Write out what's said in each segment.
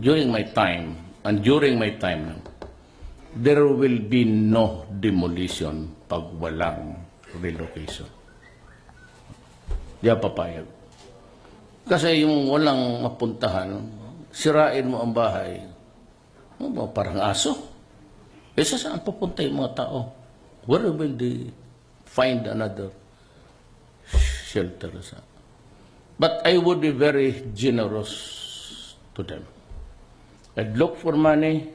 during my time, there will be no demolition pag walang relocation. Di ako papayag. Kasi yung walang mapuntahan, sirain mo ang bahay, parang aso. E saan papunta yung mga tao? Where will they find another shelter? But I would be very generous to them. I'd look for money,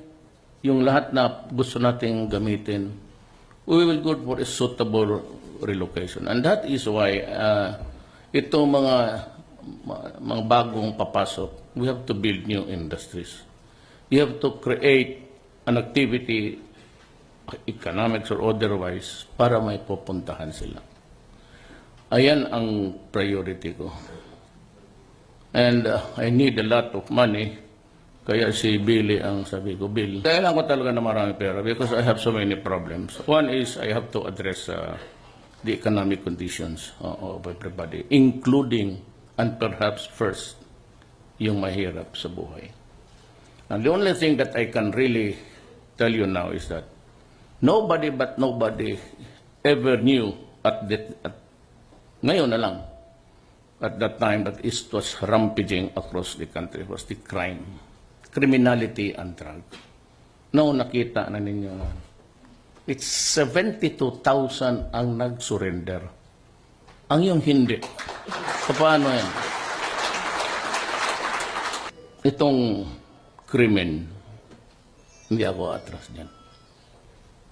yung lahat na gusto nating gamitin, we will go for a suitable relocation. And that is why itong mga bagong papasok, we have to build new industries. You have to create an activity, economics or otherwise, para may pupuntahan sila. Ayan ang priority ko. And I need a lot of money. Kaya si Billy ang sabi ko, Bill, kailangan ko talaga na marami pera because I have so many problems. One is I have to address the economic conditions of everybody, including and perhaps first, yung mahirap sa buhay. And the only thing that I can really tell you now is that nobody ever knew ngayon na lang, at that time that it was rampaging across the country, was the crime, criminality and drug. No, nakita na ninyo na. It's 72,000 ang nag-surrender. Ang yung hindi. Paano yan? Itong krimen, hindi ako atras niyan.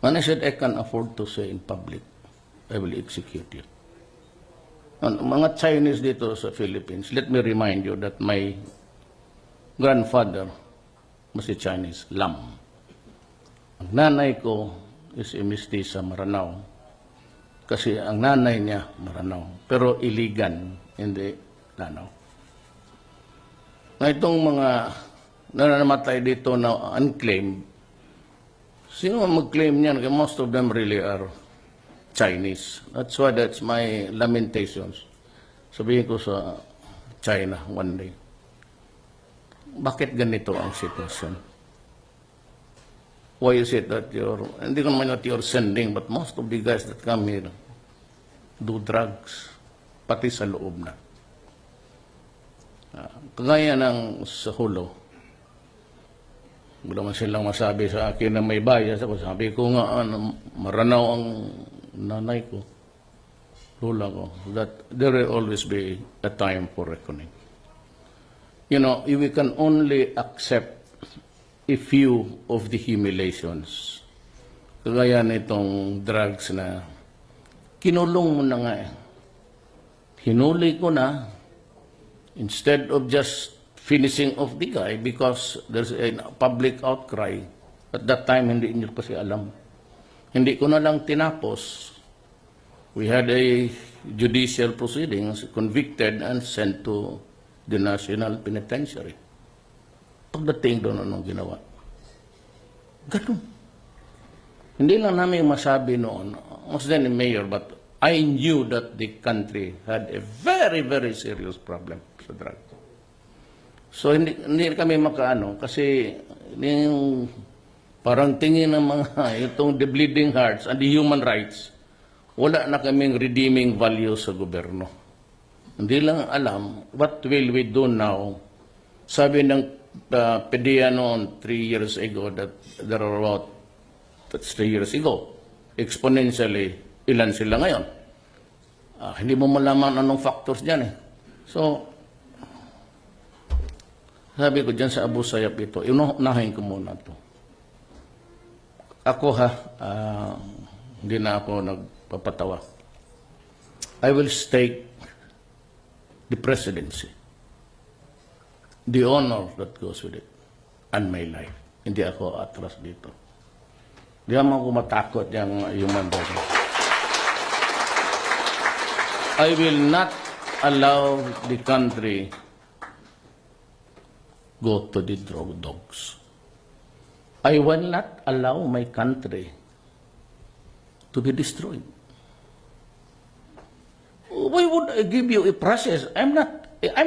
When I said I can afford to say in public, I will execute you. Mga Chinese dito sa Philippines, let me remind you that my grandfather was a Chinese, Lam. Ang nanay ko is a mestiza Maranao. Kasi ang nanay niya Maranao. Pero Iligan, hindi Lanao. Na itong mga nananamatay dito na unclaimed, sino mag-claim niyan? Most of them really are Chinese. That's why that's my lamentations. Sabihin ko sa China one day, bakit ganito ang sitwasyon? Why is it that hindi ko naman that you're sending, but most of the guys that come here do drugs, pati sa loob na. Kagaya ng sa Hulo, wala man silang masabi sa akin na may bias ako. Sabi ko nga, Maranao ang nanay ko, lula ko, that there will always be a time for reckoning. You know, we can only accept a few of the humiliations. Kagaya nitong drugs na kinulong mo na nga eh. Hinuli ko na, instead of just finishing off the guy because there's a public outcry. At that time, hindi niyo kasi alam. Hindi ko na lang tinapos. We had a judicial proceedings, convicted and sent to the National Penitentiary. Pagdating doon, anong ginawa? Ganun. Hindi lang namin masabi noon, I was then a mayor, but I knew that the country had a very, very serious problem sa drug. So, hindi kami makaano, kasi yung parang tingin ng mga, itong the bleeding hearts and the human rights, wala na kaming redeeming value sa gobyerno. Hindi lang alam, what will we do now? Sabi ng PDEA noon 3 years ago that there are about, that's 3 years ago, exponentially, ilan sila ngayon? Hindi mo malaman anong factors dyan eh. So, sabi ko dyan sa Abu Sayyaf ito, inunahin ko muna ito. Ako hindi na ako nagpapatawa. I will stake the presidency, the honor that goes with it, and my life. Hindi ako atras dito. Di naman ako matakot yung human rights. I will not allow the country go to the drug dogs. I will not allow my country to be destroyed. Why would I give you a process? I'm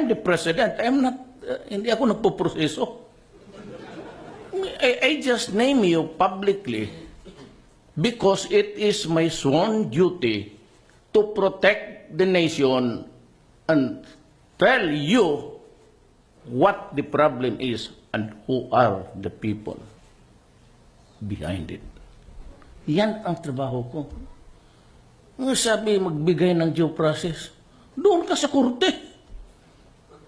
the president. Hindi ako nagpo-proseso. I just name you publicly because it is my sworn duty to protect the nation and tell you what the problem is and who are the people behind it. Yan ang trabaho ko. Nga sabi, magbigay ng due process. Doon ka sa korte.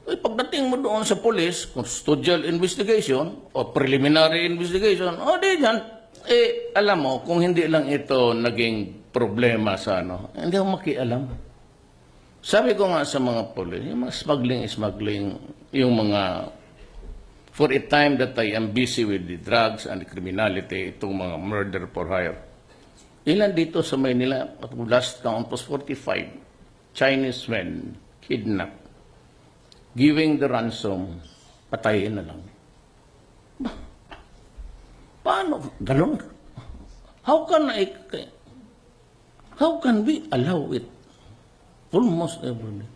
Ay, pagdating mo doon sa police, custodial investigation o preliminary investigation, o di yan. Eh, alam mo, kung hindi lang ito naging problema sa hindi ako makialam. Sabi ko nga sa mga police, yung mga smuggling, yung mga, for a time that I am busy with the drugs and the criminality, itong mga murder for hire. Ilan dito sa Maynila, at last count was 45 Chinese men kidnapped. Giving the ransom, patayin na lang. Paano? Ganon? How can we allow it? Almost every day.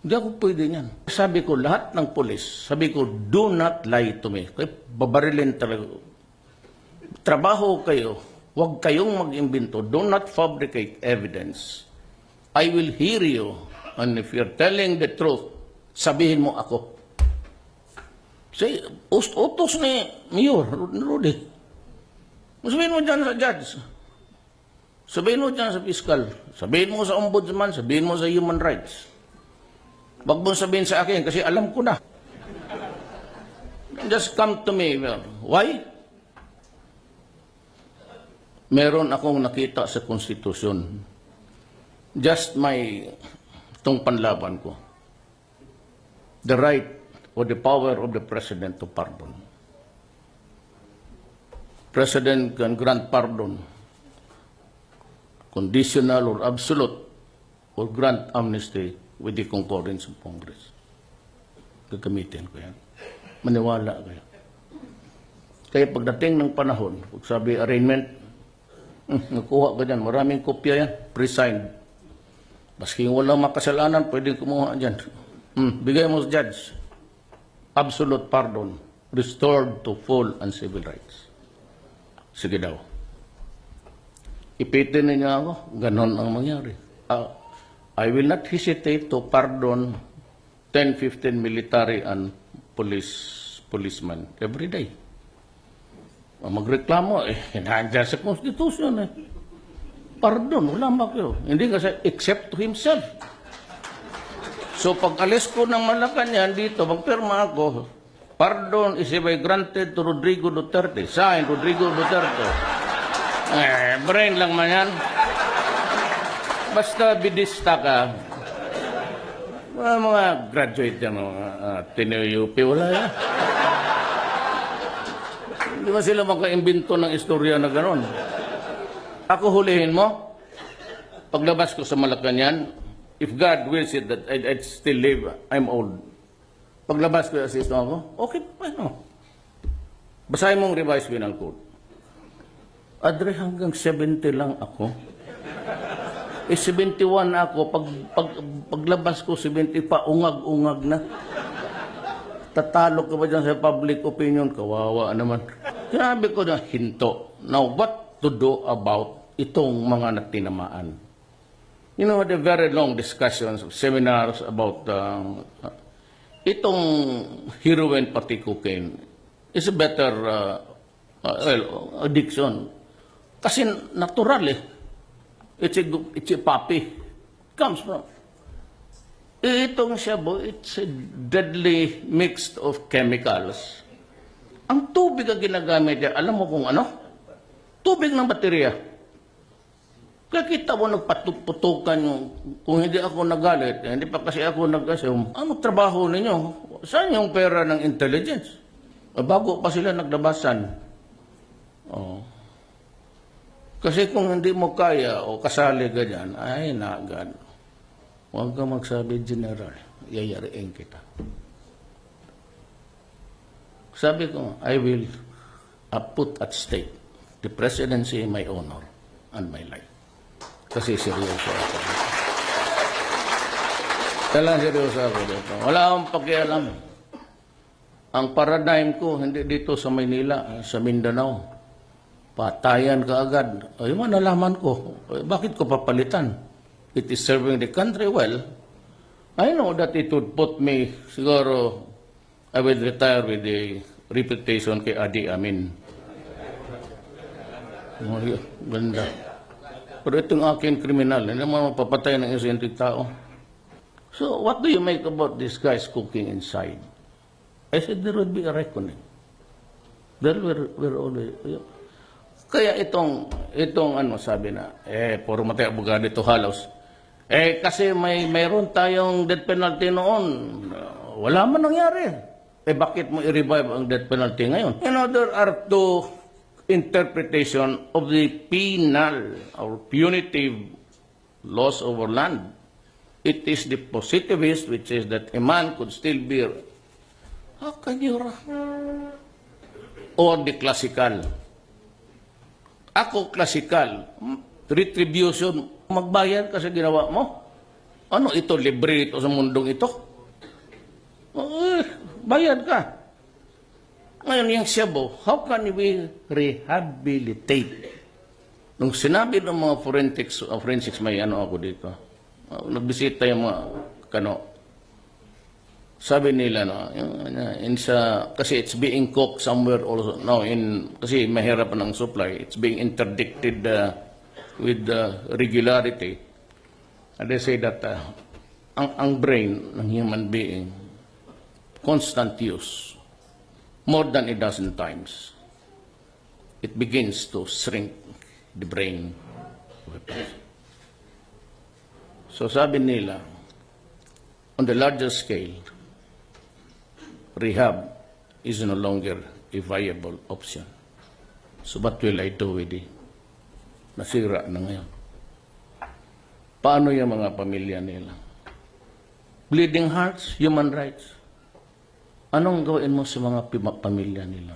Hindi ako pwede niyan. Sabi ko, lahat ng polis, sabi ko, do not lie to me. Kaya babarilin talaga. Trabaho kayo, huwag kayong mag-imbento. Do not fabricate evidence. I will hear you. And if you're telling the truth, sabihin mo ako. Say, utos ni Mayor Rudy. Sabihin mo dyan sa judge. Sabihin mo dyan sa fiscal. Sabihin mo sa ombudsman. Sabihin mo sa human rights. Wag mo sabihin sa akin kasi alam ko na. Just come to me. Why? Meron akong nakita sa konstitusyon. Just itong panlaban ko. The right or the power of the President to pardon. President can grant pardon, conditional or absolute, or grant amnesty with the concurrence of Congress. Gagamitin ko yan. Maniwala kayo. Kaya pagdating ng panahon, pag sabi arraignment, nakuha ka dyan. Maraming kopya yan. Pre-signed. Maski walang makasalanan, pwede kumuha dyan. Bigay mo sa judge. Absolute pardon. Restored to full and civil rights. Sige daw. Ipitin niya ako. Ganon ang mangyari. I will not hesitate to pardon 10-15 military and policemen every day. Magreklamo, nandiyan sa Constitution Pardon, wala ba kayo? Hindi kasi except to himself. So pag alis ko ng Malacanang dito, magpirma ako, pardon is hereby granted to Rodrigo Duterte. Sign, Rodrigo Duterte. Brain lang man yan. Basta bidista ka. Mga graduate yan, Tineo-UP, wala yan. Hindi ba sila maka-imbento ng istorya na gano'n? Ako hulihin mo, paglabas ko sa Malacanang, if God wills it that I'd still live, I'm old. Paglabas ko, assist ako, okay pa, no? Basahin mong revised penal code. Adre, hanggang 70 lang ako. 71 ako, paglabas ko, 70 pa, ungag-ungag na. Tatalo ka ba dyan sa public opinion? Kawawa naman. Sinabi ko na hinto. Now, what to do about itong mga natinamaan? You know, the very long discussions, seminars about itong heroin pati cocaine is a better addiction. Kasi natural It's a puppy. It comes from. Itong shabu, it's a deadly mix of chemicals. Ang tubig ang ginagamit niya, alam mo kung ano? Tubig ng baterya. Kaya kita mo nagpatutukan yung, kung hindi ako nagalit, hindi pa kasi ako nag-assume, ano trabaho ninyo? Saan yung pera ng intelligence? Bago pa sila naglabasan. Kasi kung hindi mo kaya o kasali ganyan, ay nagad. Huwag ka magsabi, General, yayariin kita. Sabi ko, I will put at stake the presidency, my honor, and my life. Kasi seryoso ako. Talagang seryoso ako dito. Wala akong pakialam. Ang paradigm ko, hindi dito sa Maynila, sa Mindanao. Patayan ka agad. Ay, nalaman ko. Bakit ko papalitan? It is serving the country well. I know that it would put me, siguro, I will retire with the reputation kay Adi Amin. Ganda. Pero itong aking kriminal, hindi naman mapapatay ng isang tao. So, what do you make about these guys cooking inside? I said, there will be a reckoning. There will always... Kaya itong sabi na, puro matay abogado ito halos. Kasi mayroon tayong death penalty noon. Wala man nangyari. Bakit mo i-revive ang death penalty ngayon? There are two interpretation of the penal or punitive laws over land. It is the positivist, which is that a man could still be... How can you... Or the classical. Ako, classical. Retribution. Magbayad ka sa ginawa mo. Ano ito? Libre ito sa mundong ito? Bayad ka. Ngayon yung Cebu, how can we rehabilitate? Nung sinabi ng mga forensics, may ako dito. Nagbisita yung mga sabi nila kasi it's being cooked somewhere also now kasi mahirap ng supply, it's being interdicted with regularity, and they say that ang brain ng human being constant use more than a dozen times it begins to shrink the brain of a person. So sabi nila, on the larger scale, rehab is no longer a viable option. So what will I do with it? Nasira na ngayon. Paano yung mga pamilya nila? Bleeding hearts, human rights. Anong gawin mo sa mga pamilya nila?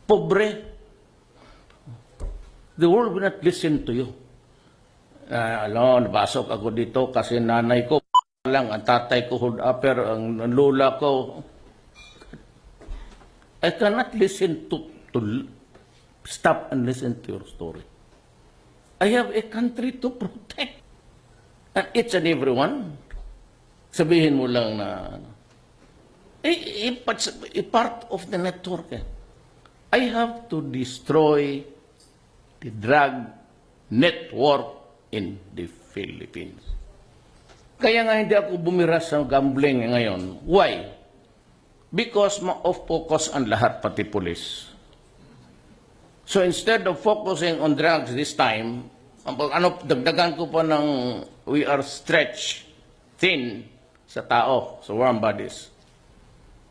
Pobre. The world will not listen to you. Nabasok ako dito kasi nanay ko lang, ang tatay ko hold upper, ang lola ko. I cannot listen to stop and listen to your story. I have a country to protect. And each and every one, sabihin mo lang na, a part of the network. I have to destroy the drug network in the Philippines. Kaya nga hindi ako bumiras sa gambling ngayon. Why? Because ma-off-focus ang lahat, pati police. So instead of focusing on drugs this time, dagdagan ko pa ng we are stretched thin sa tao, sa warm bodies.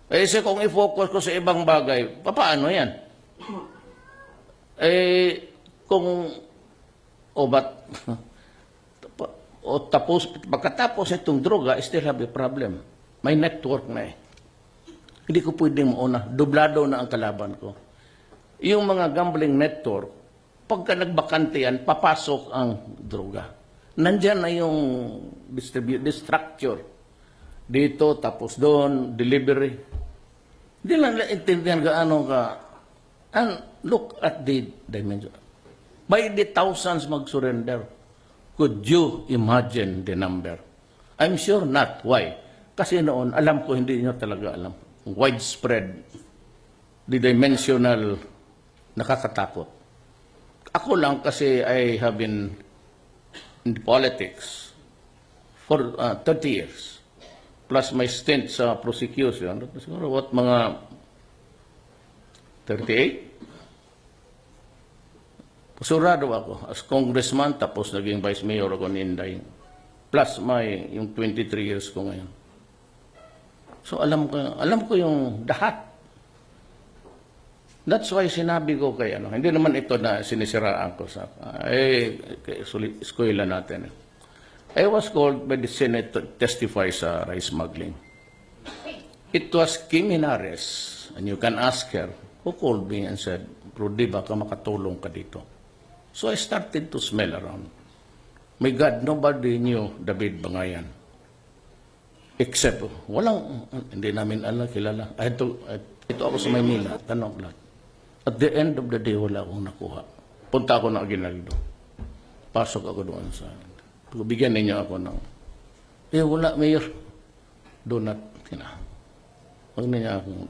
Kasi kung i-focus ko sa ibang bagay, paano yan? Pagkatapos itong droga, I still have a problem. May network na Hindi ko pwedeng mauna. Dublado na ang kalaban ko. Yung mga gambling network, pagka nagbakante yan, papasok ang droga. Nandyan na yung structure. Dito, tapos doon, delivery. Hindi lang naintindihan gaano ka. And look at the dimension. By the thousands mag-surrender. Could you imagine the number? I'm sure not. Why? Kasi noon, alam ko, hindi nyo talaga alam. Widespread, the dimensional, nakakatakot. Ako lang kasi I have been in politics for 30 years. Plus my stint sa prosecution, siguro mga 38? Pasurado ako as congressman, tapos naging vice mayor ako ni Inday. Plus yung 23 years ko ngayon. So alam ko yung lahat. That's why sinabi ko kay hindi naman ito na sinisiraan ko sa eskwela natin. I was called by the Senate to testify sa rice smuggling. It was Kim Henares, and you can ask her, who called me and said, Rudy, baka makatulong ka dito. So I started to smell around. My God, nobody knew David Bangayan. Except, hindi namin alam, kilala. Ito ako sa Maynila, tanong lang. At the end of the day, wala akong nakuha. Punta ako ng Aguinaldo. Pasok ako doon sa... Bigyan ninyo ako ng... wala, Mayor. Do not, huwag niya akong...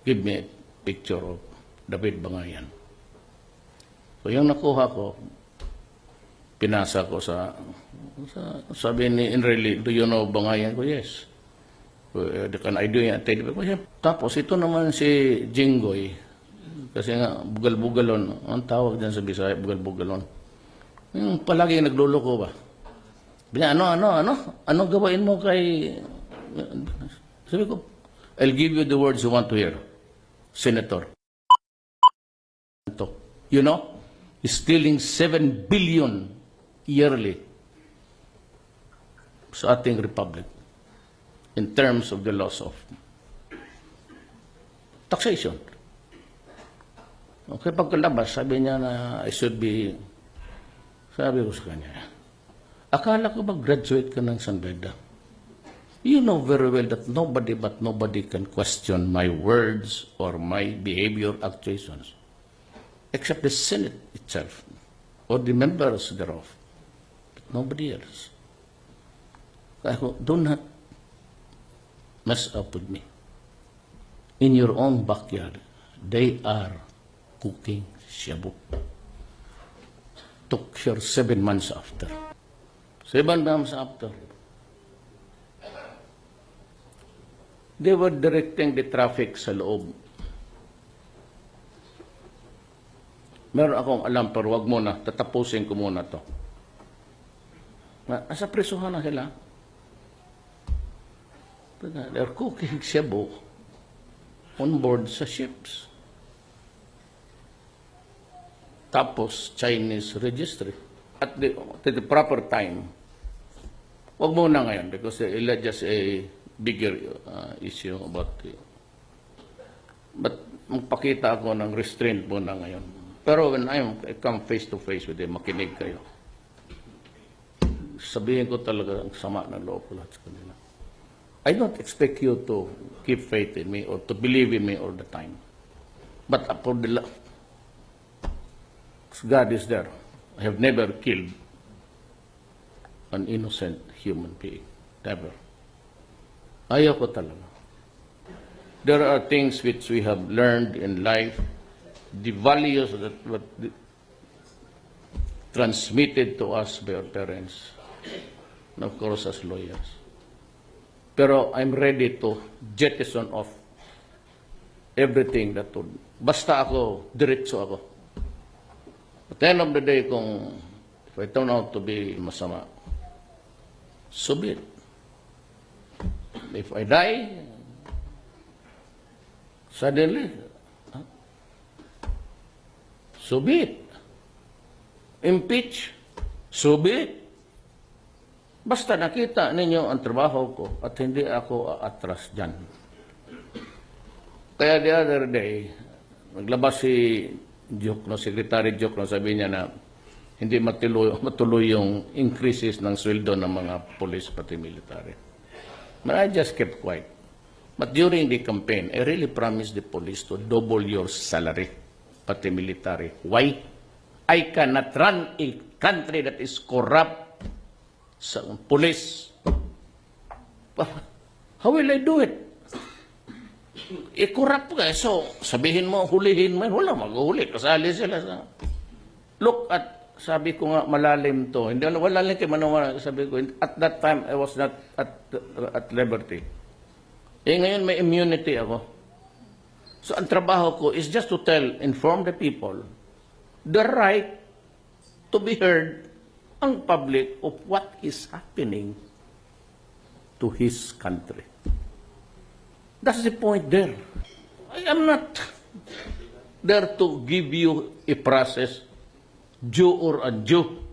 Give me a picture of David Bangayan. So yung nakuha ko, pinasa ko sabi ni Enrile, do you know Bangayan ko? Yes. Can I do it? Tapos ito naman si Jinggoy, kasi nga bugal-bugalon, ang tawag dyan sa Bisaya, bugal-bugalon. Yung palagi nagluloko ba? Ano gawain mo kay... Sabi ko, I'll give you the words you want to hear. Senator. You know, he's stealing 7 billion yearly sa ating republic in terms of the loss of taxation. Okay, pagkalabas, sabi niya na sabi ko sa kanya, akala ko ba graduate ka ng San Beda? You know very well that nobody can question my words or my behavior actuations, except the Senate itself or the members thereof, but nobody else. Kaya do not mess up with me. In your own backyard, they are cooking shabu. Took her 7 months after. 7 months after. They were directing the traffic sa loob. Meron akong alam, pero wag muna, tatapusin ko muna to. Nasa presuhan na sila. They're cooking shabu on board sa ships. Tapos, Chinese registry. At the proper time. Wag muna ngayon because it's just a bigger issue about it. But magpakita ako ng restraint muna ngayon. Pero when I come face to face with them, makinig kayo. Sabihin ko talaga ang sama ng loob ko lahat sa kanila. I don't expect you to keep faith in me or to believe in me all the time. But for the love, God is there. I have never killed an innocent human being. Never. Ayaw ko talaga. There are things which we have learned in life, the values that were transmitted to us by our parents, and of course as lawyers. Pero I'm ready to jettison off everything that would... Basta ako, diretso ako. At the end of the day, if I turn out to be masama, so be it. If I die, suddenly, so be it. Impeach, so be it. Basta nakita ninyo ang trabaho ko at hindi ako aatras dyan. Kaya the other day, naglabas si Secretary Jokno, sabi niya na hindi matuloy yung increases ng sweldo ng mga police pati military. But I just kept quiet. But during the campaign, I really promised the police to double your salary, pati military. Why? I cannot run a country that is corrupt sa police. How will I do it? Corrupt ka. So, sabihin mo, hulihin mo. Wala, mag-uhuli. Kasali sila sa... Look at... Sabi ko nga, malalim to. Hindi, wala lang kayo manawa. Sabi ko, at that time, I was not at liberty. Ngayon may immunity ako. So, ang trabaho ko is just to inform the people the right to be heard ang public of what is happening to his country. That's the point there. I am not there to give you a process due or undue.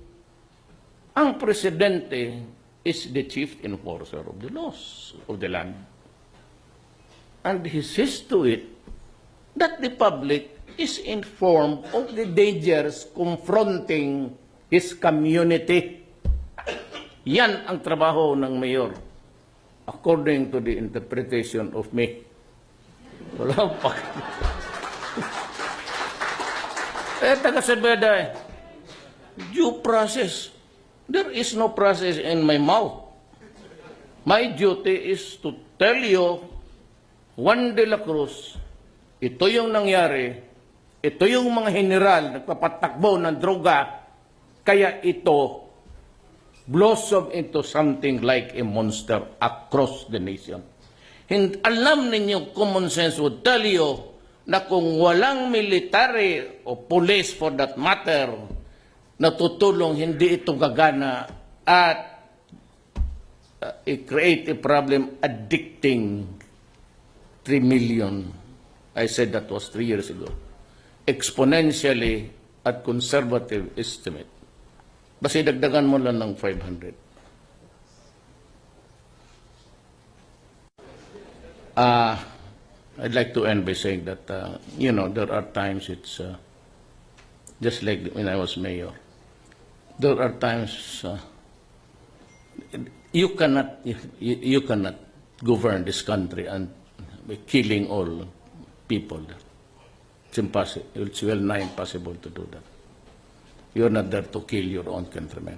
Ang presidente is the chief enforcer of the laws of the land. And he sees to it that the public is informed of the dangers confronting his community. Yan ang trabaho ng mayor. according to the interpretation of me. Wala pa. Taga Sebeda eh. Due process. There is no process in my mouth. My duty is to tell you, Juan de la Cruz, ito yung nangyari, ito yung mga general nagpapatakbo ng droga, kaya ito blossom into something like a monster across the nation. Alam ninyo, common sense would tell you na kung walang military o police for that matter na tutulong, hindi ito gagana at create a problem addicting 3 million. I said that was 3 years ago. Exponentially at conservative estimate. Basta dagdagan mo lang ng 500. I'd like to end by saying that, there are times it's just like when I was mayor. There are times you cannot govern this country and by killing all people. It's impossible. It's well nigh impossible to do that. You're not there to kill your own countrymen.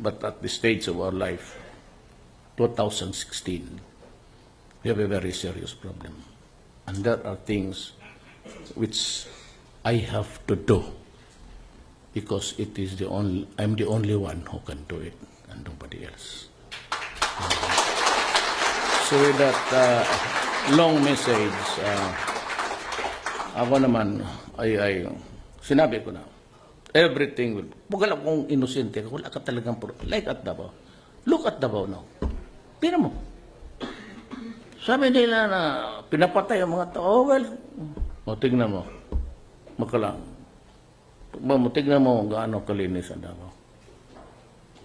But at the stage of our life, 2016, we have a very serious problem. And there are things which I have to do because I'm the only one who can do it and nobody else. So with that long message, ako naman, sinabi ko na, everything will, wala kong inosente, wala ka talagang, like at Davao. Look at Davao now. Pira mo. Sabi nila na pinapatay ang mga tao. Well, tignan mo. Makalang. Tignan mo gaano kalinis ang Davao.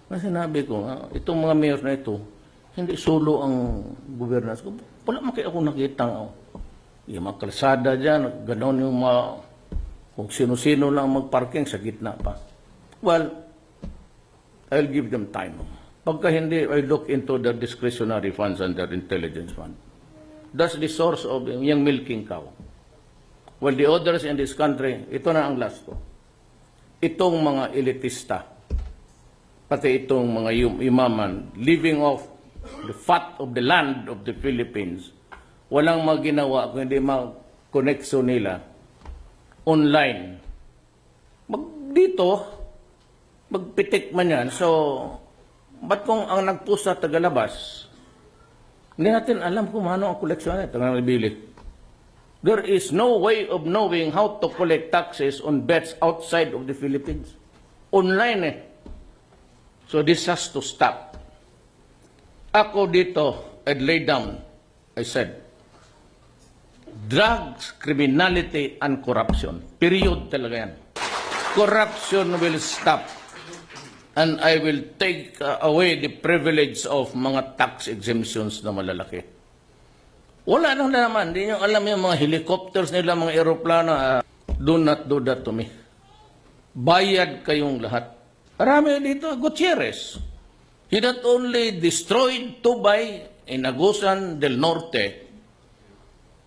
Kasi sinabi ko, itong mga mayor na ito, hindi solo ang governance ko. Wala makita akong nakita. Yung mga kalsada dyan, gano'n yung mga, kung sino-sino lang magparking sa gitna pa. Well, I'll give them time. Pagka hindi, I look into the discretionary funds and their intelligence fund. That's the source of yung milking cow. Well, the others in this country, ito na ang last ko. Itong mga elitista, pati itong mga imaman, living off the fat of the land of the Philippines, walang maginawa kung hindi mag-connection nila online. Dito, magpitik man yan. So, ba't kung ang nagpusa tagalabas, hindi natin alam kung ano ang koleksyon nito ng nabili. There is no way of knowing how to collect taxes on bets outside of the Philippines. Online eh. So this has to stop. Ako dito, I'd lay down, I said, drugs, criminality, and corruption. Period talaga yan. Corruption will stop. And I will take away the privilege of mga tax exemptions na malalaki. Wala nang naman. Hindi nyo alam yung mga helicopters nila, mga aeroplano. Do not do that to me. Bayad kayong lahat. Marami dito, Gutierrez. He not only destroyed Tubay in Agusan del Norte,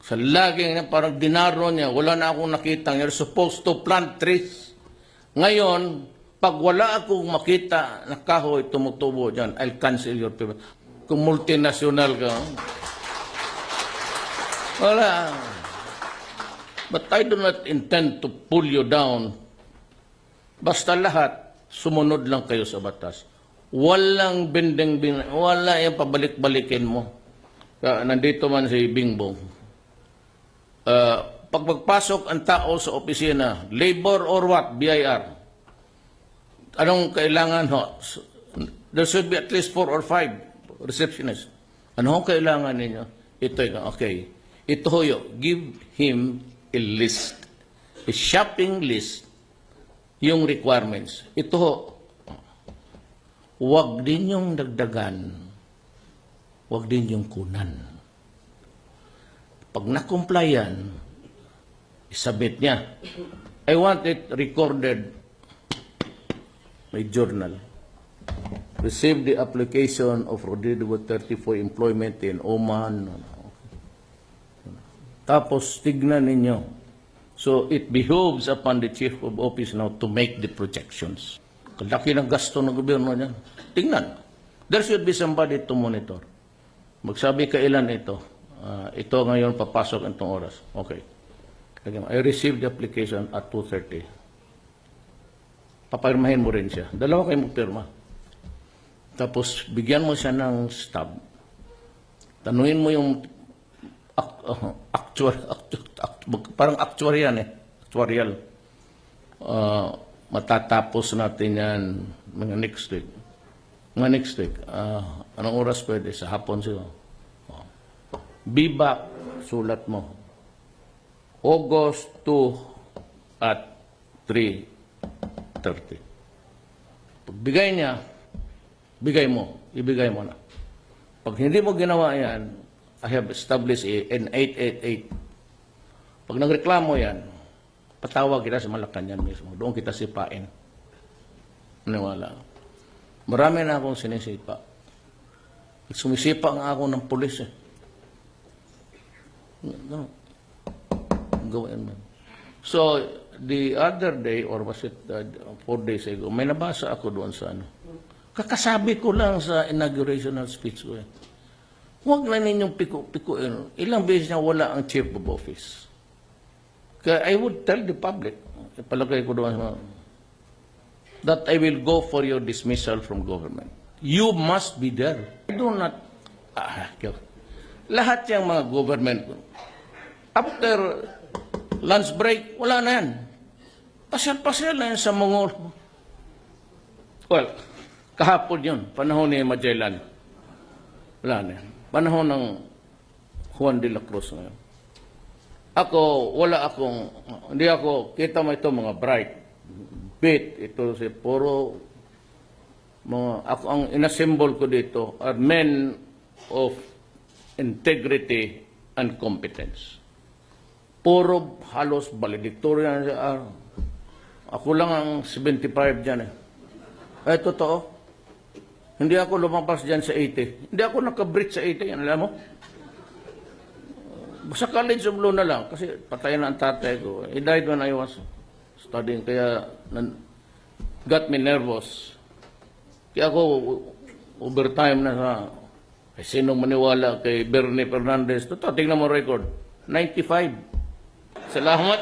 sa laging parang dinaro niya, wala na akong nakita. You're supposed to plant trees. Ngayon, pag wala akong makita na kahoy tumutubo dyan, I'll cancel your payment. Kung multinational ka, wala. But I do not intend to pull you down. Basta lahat, sumunod lang kayo sa batas. Walang binding, wala yung pabalik-balikin mo. Nandito man si Bingbong. Pag magpasok ang tao sa opisina, labor or what, BIR, anong kailangan ho? There should be at least 4 or 5 receptionists. Anong kailangan ninyo? Ito yung, okay. Ito ho, give him a list. A shopping list. Yung requirements. Ito ho, huwag din yung dagdagan. Huwag din yung kunan. Pag na-comply yan, isabit niya. I want it recorded. May journal. received the application of Rodrigo 34 employment in Oman. Tapos, tignan ninyo. So, it behooves upon the Chief of Office now to make the projections. Kalaki ng gasto ng gobyerno niyan. Tingnan. There should be somebody to monitor. Magsabi kailan ito. Ito ngayon papasok itong oras. Okay. I received the application at 2:30. Papirmahin mo rin siya. Dalawa kayo magpirma. Tapos, bigyan mo siya ng stub. Tanungin mo yung parang actuarial actuarial. Matatapos natin yan mga next week. Anong oras pwede? Sa hapon siguro. Be back, sulat mo. August 2 at 3:30. Pagbigay niya, ibigay mo na. Pag hindi mo ginawa yan, I have established an 888. Pag nagreklamo yan, patawag kita sa Malacanang mismo. Doon kita sipain. Maniwala. Marami na akong sinisipa. Sumisipa nga ako ng pulis. Gawin mo. So, the other day, or was it 4 days ago, may nabasa ako doon sa ano. Kakasabi ko lang sa inaugurational speech ko. Huwag na ninyong piku-pikuin. Ilang beses niya wala ang Chief of Office. Kaya I would tell the public, ipalagay ko doon, that I will go for your dismissal from government. You must be there. I do not, lahat yung mga government, after lunch break, wala na yan. Pasyal-pasyal na yan sa Mongol. Well, kahapon yun, panahon ni Magellan. Wala na yan. Panahon ng Juan de la Cruz ngayon. Hindi ako, kita mo ito mga bright, bit, ito si puro, ako ang inassemble ko dito are men of integrity and competence. Puro halos valedictorian. Ako lang ang 75 dyan eh. Ay, totoo. Hindi ako lumampas dyan sa 80. Hindi ako nakabreach sa 80. Yan, alam mo? Sa College of Law na lang. Kasi patay na ang tatay ko. He died when I was studying. Kaya got me nervous. Kaya ako overtime na sa sinong maniwala kay Bernie Fernandez. Totoo, tingnan mo record. 95. Salamat.